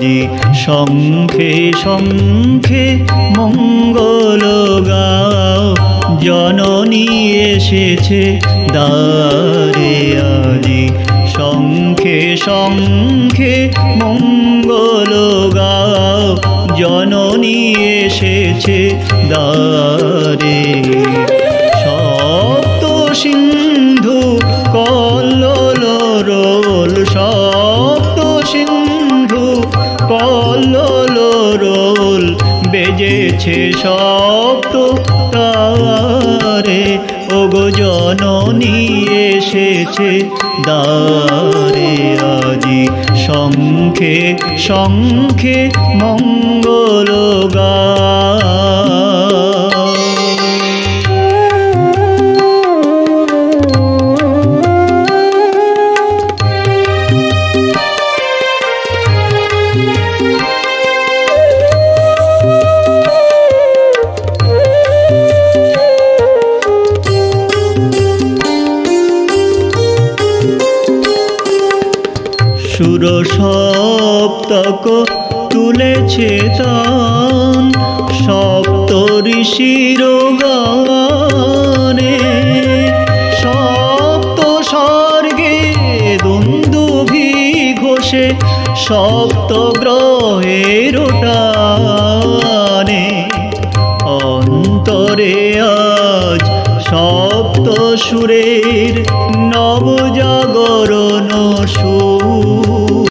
আজি শঙ্খে শঙ্খে মঙ্গল গাও, জননী এসেছে দ্বারে আজি শঙ্খে শঙ্খে মঙ্গল গাও, জননী এসেছে দ্বারে। সপ্ত সিন্ধু কল্লোল রোল, সপ্ত সিন্ধু কল্লোল রোল, বেজেছে সপ্ত তারে, ওগো জননী এসেছে দ্বারে আজি শঙ্খে শঙ্খে মঙ্গল গাও। সুর সপ্তক তুলেছে তান, সপ্ত ঋষির গানে, সপ্ত স্বর্গে দুন্দুভি ঘোষে, সপ্ত গ্রহের টানে, অন্তরে আজ সপ্ত সুরের নবজাগরণ,